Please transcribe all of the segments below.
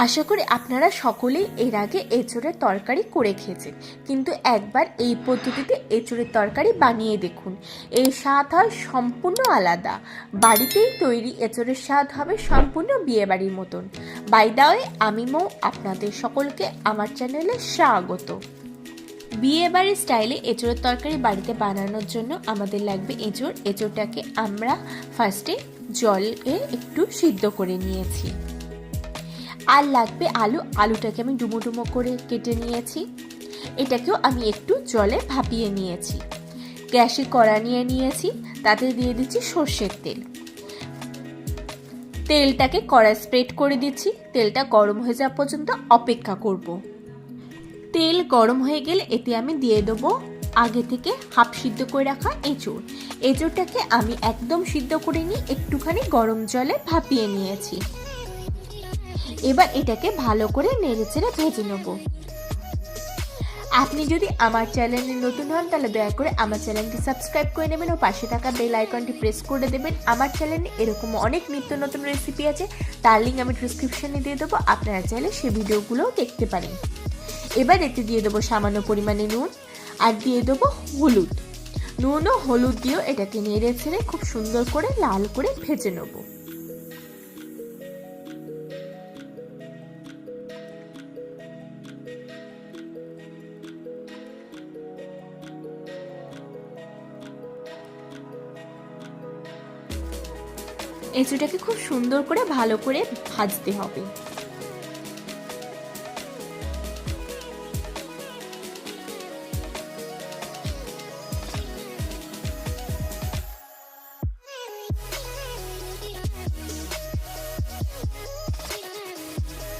আশা করি আপনারা সকলেই এর আগে এঁচোড়ের তরকারি করে খেয়েছেন, কিন্তু একবার এই পদ্ধতিতে এঁচোড়ের তরকারি বানিয়ে দেখুন। এর স্বাদ হয় সম্পূর্ণ আলাদা। বাড়িতেই তৈরি এঁচোড়ের স্বাদ হবে সম্পূর্ণ বিয়েবাড়ির মতন। বাই দ্য ওয়ে, আমি মৌ, আপনাদের সকলকে আমার চ্যানেলে স্বাগত। বিয়েবাড়ির স্টাইলে এঁচোড়ের তরকারি বাড়িতে বানানোর জন্য আমাদের লাগবে এঁচোড়। এঁচোড়টাকে আমরা ফার্স্টে জলে একটু সিদ্ধ করে নিয়েছি। আর লাগবে আলু। আলুটাকে আমি ডুমো ডুমো করে কেটে নিয়েছি। এটাকেও আমি একটু জলে ভাপিয়ে নিয়েছি। গ্যাসে কড়া নিয়ে নিয়েছি, তাতে দিয়ে দিচ্ছি সর্ষের তেল। তেলটাকে কড়ায় স্প্রেড করে দিচ্ছি। তেলটা গরম হয়ে যাওয়া পর্যন্ত অপেক্ষা করব। তেল গরম হয়ে গেলে এতে আমি দিয়ে দেবো আগে থেকে হাফ সিদ্ধ করে রাখা এঁচোড়। এঁচোড়টাকে আমি একদম সিদ্ধ করে নিয়ে একটুখানি গরম জলে ভাপিয়ে নিয়েছি। এবার এটাকে ভালো করে নেড়েচেড়ে ভেজে নেব। আপনি যদি আমার চ্যানেলে নতুন হন তাহলে দয়া করে আমার চ্যানেলটি সাবস্ক্রাইব করে নেবেন ও পাশে থাকা বেল আইকনটি প্রেস করে দেবেন। আমার চ্যানেলে এরকম অনেক নিত্য নতুন রেসিপি আছে, তার লিঙ্ক আমি ডিসক্রিপশনে দিয়ে দেবো, আপনারা চাইলে সেই ভিডিওগুলোও দেখতে পারেন। এবার এতে দিয়ে দেবো সামান্য পরিমাণে নুন আর দিয়ে দেবো হলুদ। নুন ও হলুদ দিয়েও এটাকে নেড়েচেড়ে খুব সুন্দর করে লাল করে ভেজে নেবো। এঁচোড়টাকে খুব সুন্দর করে ভালো করে ভাজতে হবে।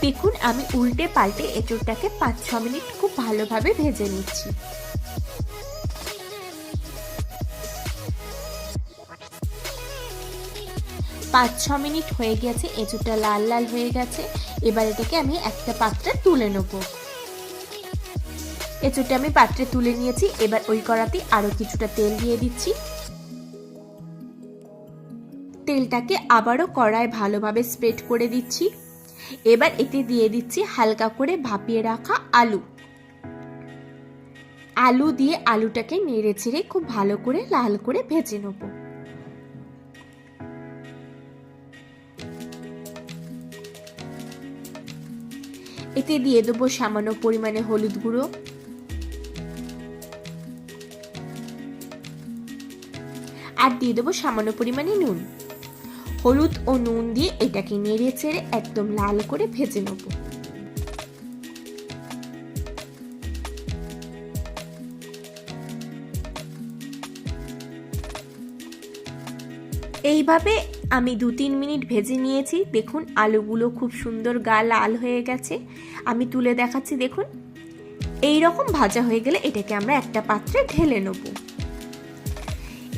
দেখুন, আমি উল্টে পাল্টে এঁচোড়টাকে 5-6 মিনিট খুব ভালোভাবে ভেজে নিচ্ছি। পাঁচ ছ মিনিট হয়ে গেছে, এঁচোড়টা লাল লাল হয়ে গেছে। এবার এটাকে আমি একটা পাত্রে তুলে নেব। এঁচোড়টা আমি পাত্রে তুলে নিয়েছি। এবার ওই কড়াতে আরো কিছুটা তেল দিয়ে দিচ্ছি। তেলটাকে আবারও কড়ায় ভালোভাবে স্প্রেড করে দিচ্ছি। এবার এতে দিয়ে দিচ্ছি হালকা করে ভাপিয়ে রাখা আলু। আলু দিয়ে আলুটাকে নেড়ে চেড়ে খুব ভালো করে লাল করে ভেজে নেব। এতে দিয়ে দেবো সামান্য পরিমাণে হলুদ গুঁড়ো আর দিয়ে দেবো সামান্য পরিমাণে নুন। হলুদ ও নুন দিয়ে এটাকে নেড়ে চেড়ে একদম লাল করে ভেজে নেব। এইভাবে আমি 2-3 মিনিট ভেজে নিয়েছি। দেখুন, আলুগুলো খুব সুন্দর লাল হয়ে গেছে। আমি তুলে দেখাচ্ছি। দেখুন, এই রকম ভাজা হয়ে গেলে এটাকে আমরা একটা পাত্রে ঢেলে নেব।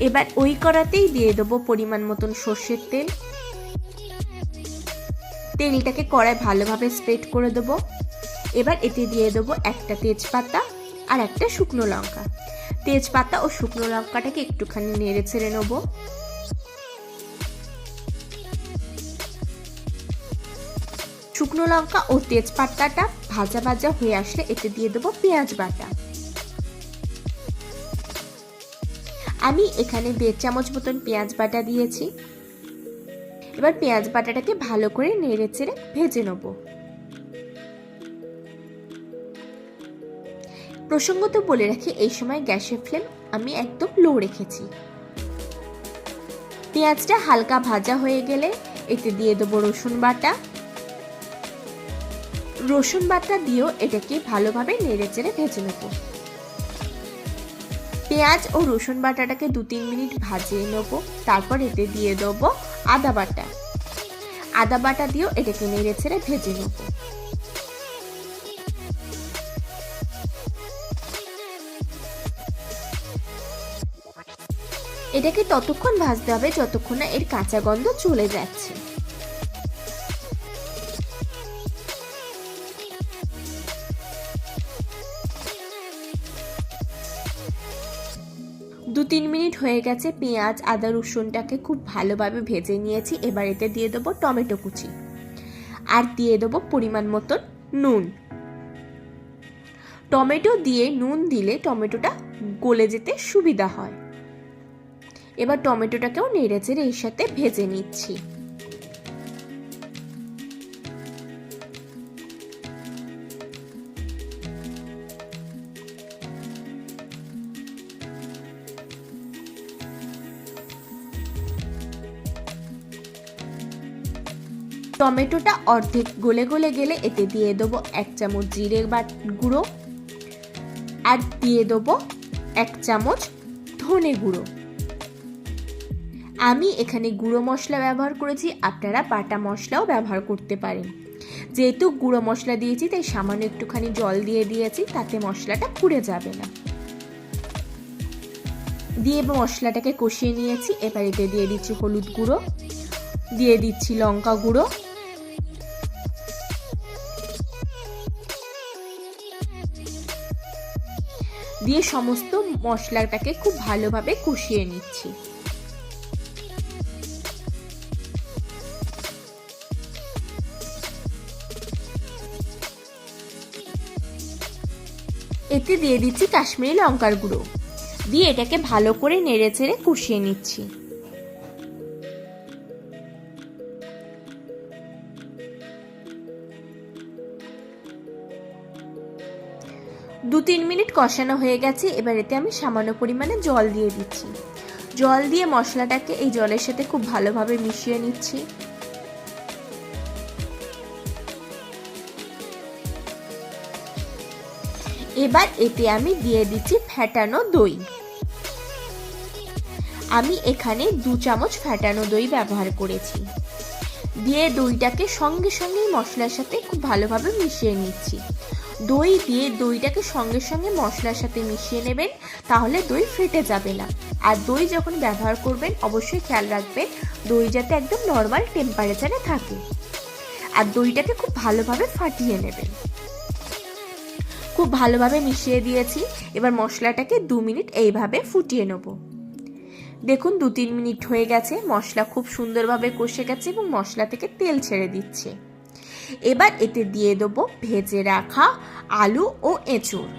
এবার ওই কড়াতেই দিয়ে দেবো পরিমাণ মতন সর্ষের তেল। তেলটাকে কড়ায় ভালোভাবে স্প্রেড করে দেবো। এবার এতে দিয়ে দেবো একটা তেজপাতা আর একটা শুকনো লঙ্কা। তেজপাতা ও শুকনো লঙ্কাটাকে একটুখানি নেড়ে ছেড়ে নেবো। শুকনো লঙ্কা ও তেজপাতাটা ভাজা ভাজা হয়ে আসলে এতে দিয়ে দেবো পেঁয়াজ বাটা। আমি এখানে 1.5 চামচ মতন পেঁয়াজ বাটা দিয়েছি। এবার পেঁয়াজ বাটাটাকে ভালো করে নেড়ে চেড়ে ভেজে নেব। প্রসঙ্গত বলে রাখি, এই সময় গ্যাসের ফ্লেম আমি একদম লো রেখেছি। পেঁয়াজটা হালকা ভাজা হয়ে গেলে এতে দিয়ে দেবো রসুন বাটা। রসুন বাটা দিয়েও এটাকে ভালোভাবে নেড়ে চেড়ে ভেজে নেব। পেঁয়াজ ও রসুন বাটাটাকে 2-3 মিনিট ভাজিয়ে নেব। তারপর এতে দিয়ে দেবো আদা বাটা। আদা বাটা দিয়েও এটাকে নেড়ে চেড়ে ভেজে নেব। এটাকে ততক্ষণ ভাজতে হবে যতক্ষণ না এর কাঁচা গন্ধ চলে যাচ্ছে। দু 3 মিনিট হয়ে গেছে। পেঁয়াজ আদা রসুনটাকে খুব ভালোভাবে ভেজে নিয়েছি। এবার এতে দিয়ে দেবো টমেটো কুচি আর দিয়ে দেবো পরিমাণ মতন নুন। টমেটো দিয়ে নুন দিলে টমেটোটা গলে যেতে সুবিধা হয়। এবার টমেটোটাকেও নেড়েচেড়ে এর সাথে ভেজে নিচ্ছি। টমেটোটা অর্ধেক গলে গলে গেলে এতে দিয়ে দেবো 1 চামচ জিরে গুঁড়ো আর দিয়ে দেবো 1 চামচ ধনে গুঁড়ো। আমি এখানে গুঁড়ো মশলা ব্যবহার করেছি, আপনারা বাটা মশলাও ব্যবহার করতে পারেন। যেহেতু গুঁড়ো মশলা দিয়েছি তাই সামান্য একটুখানি জল দিয়ে দিয়েছি, তাতে মশলাটা পুড়ে যাবে না। দিয়ে মশলাটাকে কষিয়ে নিয়েছি। এবার এতে দিয়ে দিচ্ছি হলুদ গুঁড়ো, দিয়ে দিচ্ছি লঙ্কা গুঁড়ো, দিয়ে সমস্ত মশলাটাকে খুব ভালোভাবে কষিয়ে নিচ্ছি। এতে দিয়ে দিচ্ছি কাশ্মীরি লঙ্কার গুঁড়ো, দিয়ে এটাকে ভালো করে নেড়েচেড়ে কষিয়ে নিচ্ছি। দু 3 মিনিট কষানো হয়ে গেছে। এবার এতে আমি সামান্য পরিমাণে জল দিয়ে দিচ্ছি। জল দিয়ে মশলাটাকে এই জলের সাথে খুব ভালোভাবে মিশিয়ে নিচ্ছি। এবার এতে আমি দিয়ে দিচ্ছি ফ্যাটানো দই। আমি এখানে 2 চামচ ফ্যাটানো দই ব্যবহার করেছি। দিয়ে দইটাকে সঙ্গে সঙ্গেই মশলার সাথে খুব ভালোভাবে মিশিয়ে নিচ্ছি। দই দিয়ে দইটাকে সঙ্গে সঙ্গে মশলার সাথে মিশিয়ে নেবেন, তাহলে দই ফেটে যাবে না। আর দই যখন ব্যবহার করবেন অবশ্যই খেয়াল রাখবেন দই যাতে একদম নর্মাল টেম্পারেচারে থাকে। আর দইটাকে খুব ভালোভাবে ফাটিয়ে নেবেন। খুব ভালোভাবে মিশিয়ে দিয়েছি। এবার মশলাটাকে 2 মিনিট এইভাবে ফুটিয়ে নেব। দেখুন 2-3 মিনিট হয়ে গেছে, মশলা খুব সুন্দরভাবে কষে গেছে এবং মশলা থেকে তেল ছেড়ে দিচ্ছে। এবার এতে দিয়ে দেবো ভেজে রাখা আলু ও এঁচোড়।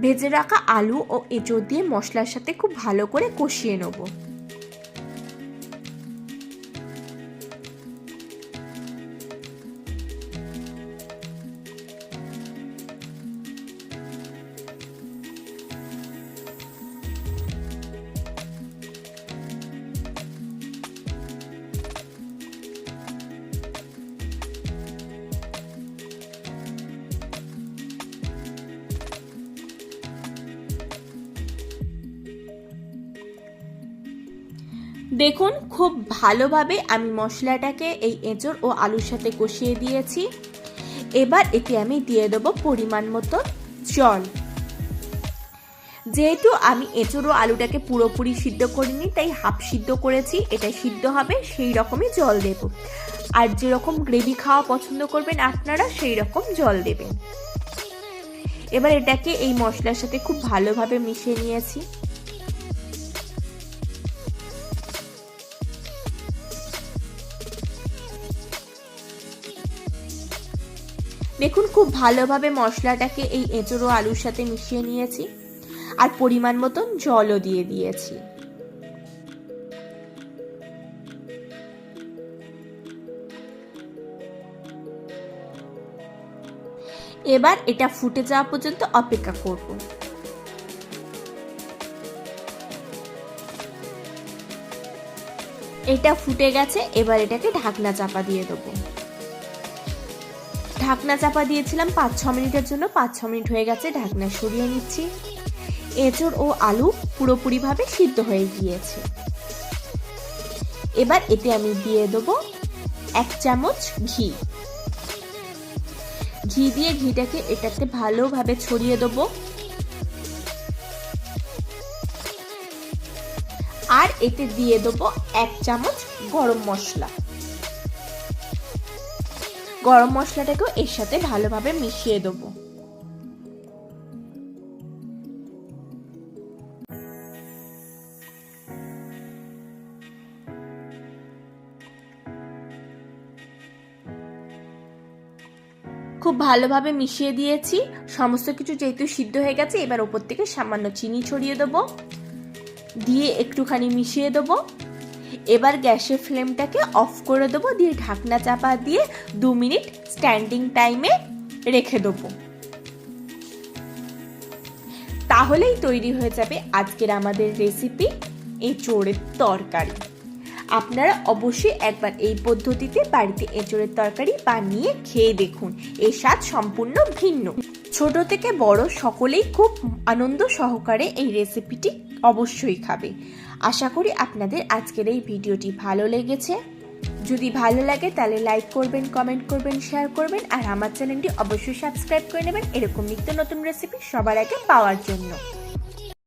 ভেজে রাখা আলু ও এঁচোড় দিয়ে মশলার সাথে খুব ভালো করে কষিয়ে নেব। দেখুন খুব ভালোভাবে আমি মশলাটাকে এই এঁচোড় ও আলুর সাথে কষিয়ে দিয়েছি। এবার এতে আমি দিয়ে দেবো পরিমাণ মতো জল। যেহেতু আমি এঁচোড় ও আলুটাকে পুরোপুরি সিদ্ধ করিনি তাই হাফ সিদ্ধ করেছি, এটা সিদ্ধ হবে সেই রকমই জল দেব। আর যেরকম গ্রেভি খাওয়া পছন্দ করবেন আপনারা সেই রকম জল দেবেন। এবার এটাকে এই মশলার সাথে খুব ভালোভাবে মিশিয়ে নিয়েছি। দেখুন খুব ভালোভাবে মশলাটাকে এই এঁচোড় ও আলুর সাথে মিশিয়ে নিয়েছি আর পরিমাণ মতন জলও দিয়ে দিয়েছি। এবার এটা ফুটে যাওয়া পর্যন্ত অপেক্ষা করব। এটা ফুটে গেছে, এবার এটাকে ঢাকনা চাপা দিয়ে দেবো। ঢাকনা চাপা দিয়েছিলাম 5-6 মিনিটের জন্য, 5-6 মিনিট হয়ে গেছে, ঢাকনা সরিয়ে নিচ্ছি। এঁচোড় ও আলু পুরোপুরিভাবে সিদ্ধ হয়ে গিয়েছে। এবার এতে আমি দিয়ে দেবো 1 চামচ ঘি। ঘি দিয়ে ঘিটাকে এটাতে ভালোভাবে ছড়িয়ে দেবো। আর এতে দিয়ে দেবো 1 চামচ গরম মশলা। গরম মশলাটাকেও এর সাথে ভালোভাবে মিশিয়ে দেবো। খুব ভালোভাবে মিশিয়ে দিয়েছি। সমস্ত কিছু যেহেতু সিদ্ধ হয়ে গেছে, এবার ওপর থেকে সামান্য চিনি ছড়িয়ে দেবো, দিয়ে একটুখানি মিশিয়ে দেবো। এবার গ্যাসের ফ্লেমটাকে অফ করে দেবো, দিয়ে ঢাকনা চাপা দিয়ে 2 মিনিট স্ট্যান্ডিং টাইমে রেখে দেবো। তাহলেই তৈরি হয়ে যাবে আজকের আমাদের রেসিপি এঁচোড়ের তরকারি। আপনারা অবশ্যই একবার এই পদ্ধতিতে বাড়িতে এঁচোড়ের তরকারি বানিয়ে খেয়ে দেখুন, এর স্বাদ সম্পূর্ণ ভিন্ন। ছোট থেকে বড় সকলেই খুব আনন্দ সহকারে এই রেসিপিটি অবশ্যই খাবে। আশা করি আপনাদের আজকের এই ভিডিওটি ভালো লেগেছে। যদি ভালো লাগে তাহলে লাইক করবেন, কমেন্ট করবেন, শেয়ার করবেন, আর আমার চ্যানেলটি অবশ্যই সাবস্ক্রাইব করে নেবেন এরকম নিত্য নতুন রেসিপি সবার আগে পাওয়ার জন্য।